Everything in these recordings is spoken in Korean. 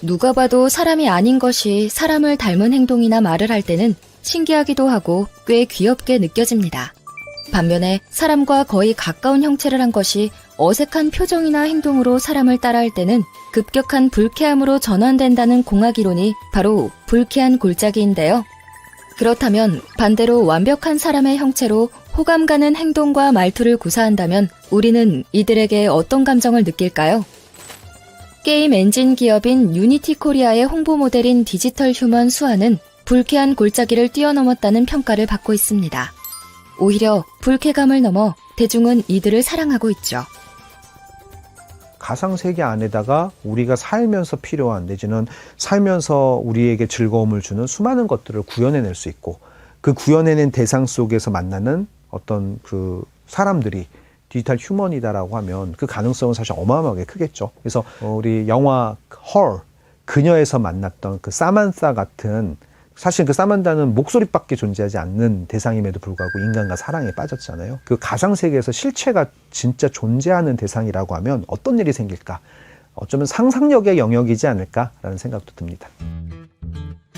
누가 봐도 사람이 아닌 것이 사람을 닮은 행동이나 말을 할 때는 신기하기도 하고 꽤 귀엽게 느껴집니다. 반면에 사람과 거의 가까운 형체를 한 것이 어색한 표정이나 행동으로 사람을 따라할 때는 급격한 불쾌함으로 전환된다는 공학 이론이 바로 불쾌한 골짜기인데요. 그렇다면 반대로 완벽한 사람의 형체로 호감 가는 행동과 말투를 구사한다면 우리는 이들에게 어떤 감정을 느낄까요? 게임 엔진 기업인 유니티 코리아의 홍보 모델인 디지털 휴먼 수아는 불쾌한 골짜기를 뛰어넘었다는 평가를 받고 있습니다. 오히려 불쾌감을 넘어 대중은 이들을 사랑하고 있죠. 가상세계 안에다가 우리가 살면서 필요한 내지는 살면서 우리에게 즐거움을 주는 수많은 것들을 구현해낼 수 있고 그 구현해낸 대상 속에서 만나는 어떤 그 사람들이 디지털 휴먼이다라고 하면 그 가능성은 사실 어마어마하게 크겠죠. 그래서 우리 영화 헐, 그녀에서 만났던 그 사만사 같은 사실 그 사만다는 목소리밖에 존재하지 않는 대상임에도 불구하고 인간과 사랑에 빠졌잖아요. 그 가상세계에서 실체가 진짜 존재하는 대상이라고 하면 어떤 일이 생길까? 어쩌면 상상력의 영역이지 않을까라는 생각도 듭니다.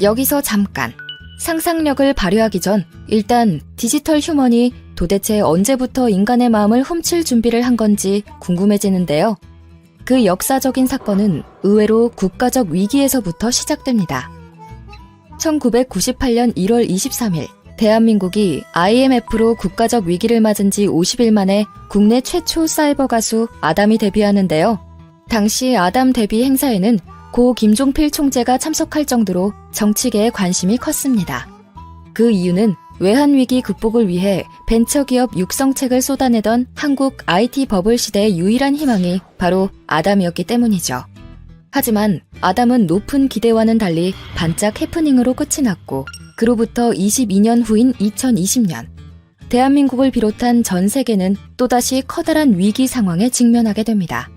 여기서 잠깐 상상력을 발휘하기 전 일단 디지털 휴먼이 도대체 언제부터 인간의 마음을 훔칠 준비를 한 건지 궁금해지는데요. 그 역사적인 사건은 의외로 국가적 위기에서부터 시작됩니다. 1998년 1월 23일 대한민국이 IMF로 국가적 위기를 맞은 지 50일 만에 국내 최초 사이버 가수 아담이 데뷔하는데요. 당시 아담 데뷔 행사에는 고 김종필 총재가 참석할 정도로 정치계의 관심이 컸습니다. 그 이유는 외환위기 극복을 위해 벤처기업 육성책을 쏟아내던 한국 IT 버블 시대의 유일한 희망이 바로 아담이었기 때문이죠. 하지만 아담은 높은 기대와는 달리 반짝 해프닝으로 끝이 났고 그로부터 22년 후인 2020년 대한민국을 비롯한 전 세계는 또다시 커다란 위기 상황에 직면하게 됩니다.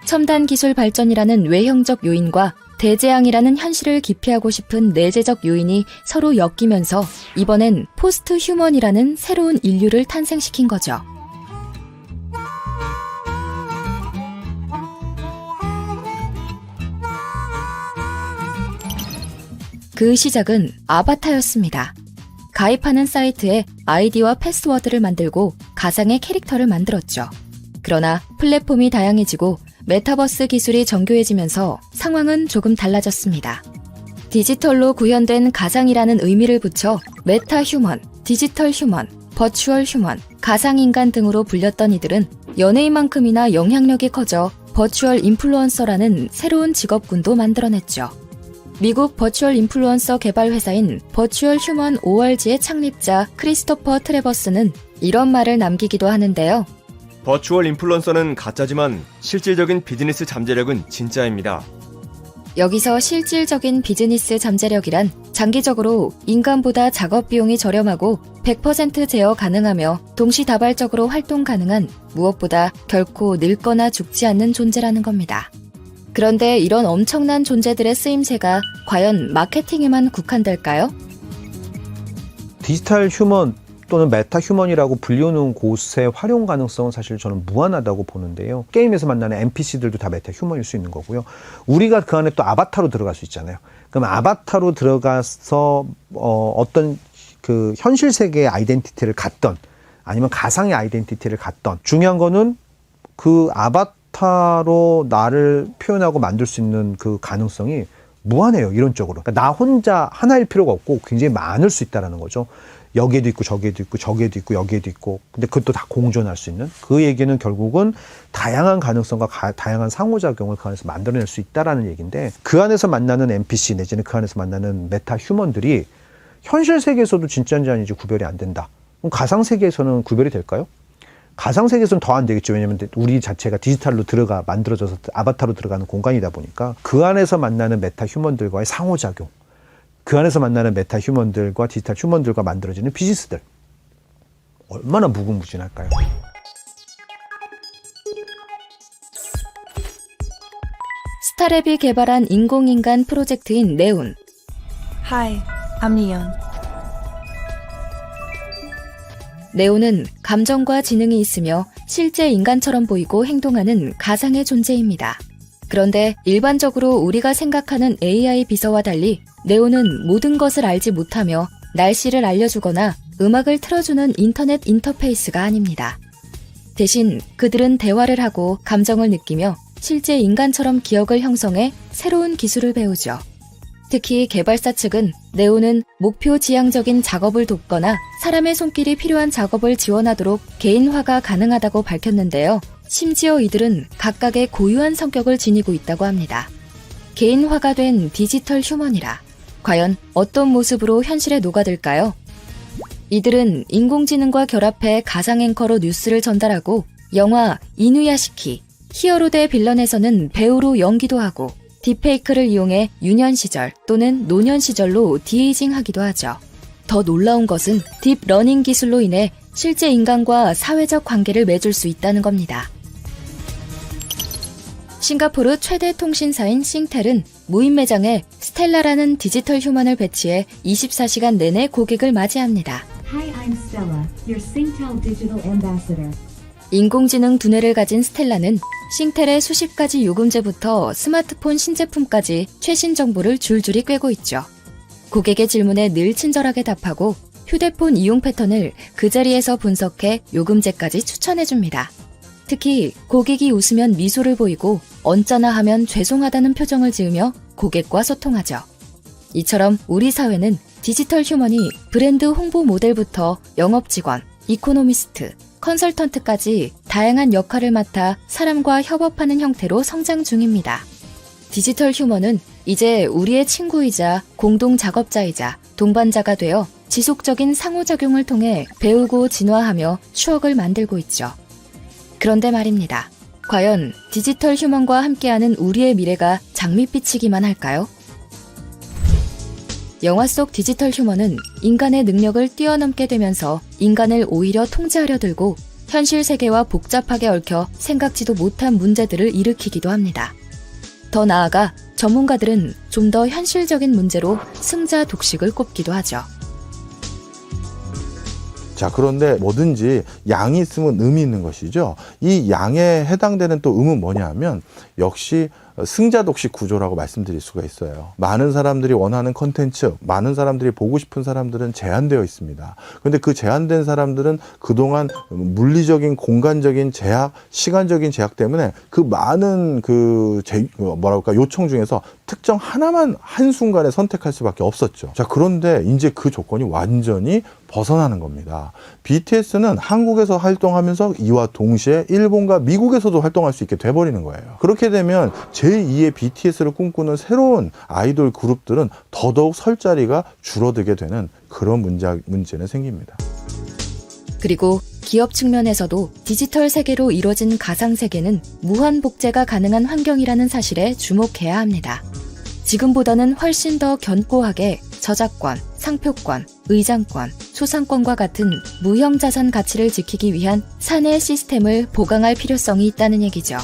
첨단 기술 발전이라는 외형적 요인과 대재앙이라는 현실을 기피하고 싶은 내재적 요인이 서로 엮이면서 이번엔 포스트 휴먼이라는 새로운 인류를 탄생시킨 거죠. 그 시작은 아바타였습니다. 가입하는 사이트에 아이디와 패스워드를 만들고 가상의 캐릭터를 만들었죠. 그러나 플랫폼이 다양해지고 메타버스 기술이 정교해지면서 상황은 조금 달라졌습니다. 디지털로 구현된 가상이라는 의미를 붙여 메타 휴먼, 디지털 휴먼, 버추얼 휴먼, 가상인간 등으로 불렸던 이들은 연예인만큼이나 영향력이 커져 버추얼 인플루언서라는 새로운 직업군도 만들어냈죠. 미국 버추얼 인플루언서 개발 회사인 버추얼 휴먼 ORG의 창립자 크리스토퍼 트레버스는 이런 말을 남기기도 하는데요. 버추얼 인플루언서는 가짜지만 실질적인 비즈니스 잠재력은 진짜입니다. 여기서 실질적인 비즈니스 잠재력이란 장기적으로 인간보다 작업 비용이 저렴하고 100% 제어 가능하며 동시다발적으로 활동 가능한 무엇보다 결코 늙거나 죽지 않는 존재라는 겁니다. 그런데 이런 엄청난 존재들의 쓰임새가 과연 마케팅에만 국한될까요? 디지털 휴먼 또는 메타 휴먼이라고 불리우는 곳의 활용 가능성은 사실 저는 무한하다고 보는데요. 게임에서 만나는 NPC들도 다 메타 휴먼일 수 있는 거고요. 우리가 그 안에 또 아바타로 들어갈 수 있잖아요. 그럼 아바타로 들어가서 어떤 그 현실 세계의 아이덴티티를 갖던 아니면 가상의 아이덴티티를 갖던 중요한 거는 그 아바타로 나를 표현하고 만들 수 있는 그 가능성이 무한해요. 이론적으로. 그러니까 나 혼자 하나일 필요가 없고 굉장히 많을 수 있다는 거죠. 여기에도 있고 저기에도 있고 저기에도 있고 여기에도 있고 근데 그것도 다 공존할 수 있는 그 얘기는 결국은 다양한 가능성과 다양한 상호작용을 그 안에서 만들어낼 수 있다라는 얘기인데 그 안에서 만나는 NPC 내지는 그 안에서 만나는 메타 휴먼들이 현실 세계에서도 진짜인지 아닌지 구별이 안 된다. 그럼 가상 세계에서는 구별이 될까요? 가상 세계에서는 더 안 되겠죠. 왜냐하면 우리 자체가 디지털로 만들어져서 아바타로 들어가는 공간이다 보니까 그 안에서 만나는 메타 휴먼들과의 상호작용 그 안에서 만나는 메타 휴먼들과 디지털 휴먼들과 만들어지는 비즈니스들 얼마나 무궁무진할까요? 스타랩이 개발한 인공인간 프로젝트인 네온. Hi, I'm Neon. 네온은 감정과 지능이 있으며 실제 인간처럼 보이고 행동하는 가상의 존재입니다. 그런데 일반적으로 우리가 생각하는 AI 비서와 달리 네오는 모든 것을 알지 못하며 날씨를 알려주거나 음악을 틀어주는 인터넷 인터페이스가 아닙니다. 대신 그들은 대화를 하고 감정을 느끼며 실제 인간처럼 기억을 형성해 새로운 기술을 배우죠. 특히 개발사 측은 네오는 목표 지향적인 작업을 돕거나 사람의 손길이 필요한 작업을 지원하도록 개인화가 가능하다고 밝혔는데요. 심지어 이들은 각각의 고유한 성격을 지니고 있다고 합니다. 개인화가 된 디지털 휴먼이라 과연 어떤 모습으로 현실에 녹아들까요? 이들은 인공지능과 결합해 가상 앵커로 뉴스를 전달하고 영화 이누야시키, 히어로 대 빌런에서는 배우로 연기도 하고 딥페이크를 이용해 유년 시절 또는 노년 시절로 디에이징 하기도 하죠. 더 놀라운 것은 딥러닝 기술로 인해 실제 인간과 사회적 관계를 맺을 수 있다는 겁니다. 싱가포르 최대 통신사인 싱텔은 무인 매장에 스텔라라는 디지털 휴먼을 배치해 24시간 내내 고객을 맞이합니다. Hi, I'm Stella, your Singtel digital ambassador. 인공지능 두뇌를 가진 스텔라는 싱텔의 수십 가지 요금제부터 스마트폰 신제품까지 최신 정보를 줄줄이 꿰고 있죠. 고객의 질문에 늘 친절하게 답하고 휴대폰 이용 패턴을 그 자리에서 분석해 요금제까지 추천해줍니다. 특히 고객이 웃으면 미소를 보이고 언짢아 하면 죄송하다는 표정을 지으며 고객과 소통하죠. 이처럼 우리 사회는 디지털 휴먼이 브랜드 홍보 모델부터 영업직원, 이코노미스트, 컨설턴트까지 다양한 역할을 맡아 사람과 협업하는 형태로 성장 중입니다. 디지털 휴먼은 이제 우리의 친구이자 공동 작업자이자 동반자가 되어 지속적인 상호작용을 통해 배우고 진화하며 추억을 만들고 있죠. 그런데 말입니다. 과연 디지털 휴먼과 함께하는 우리의 미래가 장밋빛이기만 할까요? 영화 속 디지털 휴먼은 인간의 능력을 뛰어넘게 되면서 인간을 오히려 통제하려 들고 현실 세계와 복잡하게 얽혀 생각지도 못한 문제들을 일으키기도 합니다. 더 나아가 전문가들은 좀 더 현실적인 문제로 승자 독식을 꼽기도 하죠. 자, 그런데 뭐든지 양이 있으면 음이 있는 것이죠. 이 양에 해당되는 또 음은 뭐냐 하면 역시 승자독식 구조라고 말씀드릴 수가 있어요. 많은 사람들이 원하는 컨텐츠, 많은 사람들이 보고 싶은 사람들은 제한되어 있습니다. 그런데 그 제한된 사람들은 그동안 물리적인, 공간적인 제약, 시간적인 제약 때문에 그 많은 요청 중에서 특정 하나만 한순간에 선택할 수밖에 없었죠. 자, 그런데 이제 그 조건이 완전히 벗어나는 겁니다. BTS는 한국에서 활동하면서 이와 동시에 일본과 미국에서도 활동할 수 있게 돼버리는 거예요. 그렇게 되면 제2의 BTS를 꿈꾸는 새로운 아이돌 그룹들은 더더욱 설 자리가 줄어들게 되는 그런 문제는 생깁니다. 그리고 기업 측면에서도 디지털 세계로 이뤄진 가상 세계는 무한 복제가 가능한 환경이라는 사실에 주목해야 합니다. 지금보다는 훨씬 더 견고하게 저작권, 상표권, 의장권, 소상권과 같은 무형 자산 가치를 지키기 위한 사내 시스템을 보강할 필요성이 있다는 얘기죠.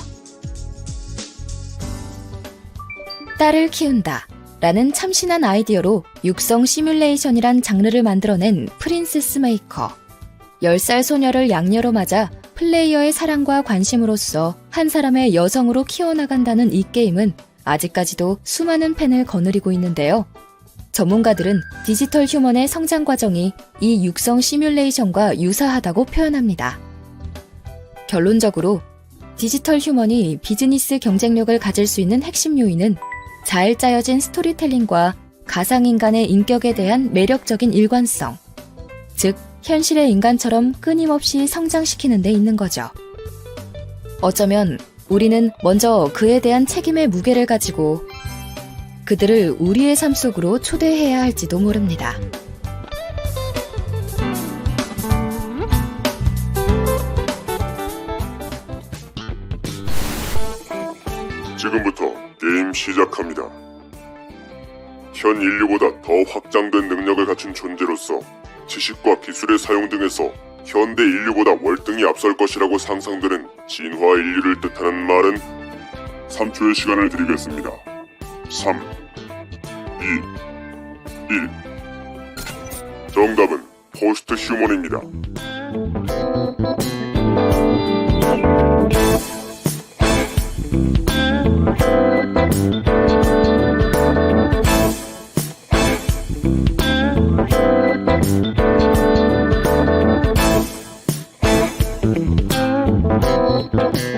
딸을 키운다 라는 참신한 아이디어로 육성 시뮬레이션이란 장르를 만들어낸 프린세스 메이커. 10살 소녀를 양녀로 맞아 플레이어의 사랑과 관심으로써 한 사람의 여성으로 키워나간다는 이 게임은 아직까지도 수많은 팬을 거느리고 있는데요. 전문가들은 디지털 휴먼의 성장 과정이 이 육성 시뮬레이션과 유사하다고 표현합니다. 결론적으로 디지털 휴먼이 비즈니스 경쟁력을 가질 수 있는 핵심 요인은 잘 짜여진 스토리텔링과 가상인간의 인격에 대한 매력적인 일관성, 즉 현실의 인간처럼 끊임없이 성장시키는 데 있는 거죠. 어쩌면 우리는 먼저 그에 대한 책임의 무게를 가지고 그들을 우리의 삶 속으로 초대해야 할지도 모릅니다. 지금부터 게임 시작합니다. 현 인류보다 더 확장된 능력을 갖춘 존재로서 지식과 기술의 사용 등에서 현대 인류보다 월등히 앞설 것이라고 상상되는 진화 인류를 뜻하는 말은 3초의 시간을 드리겠습니다. 3, 2, 1. 정답은 포스트 휴먼입니다. 있습니다.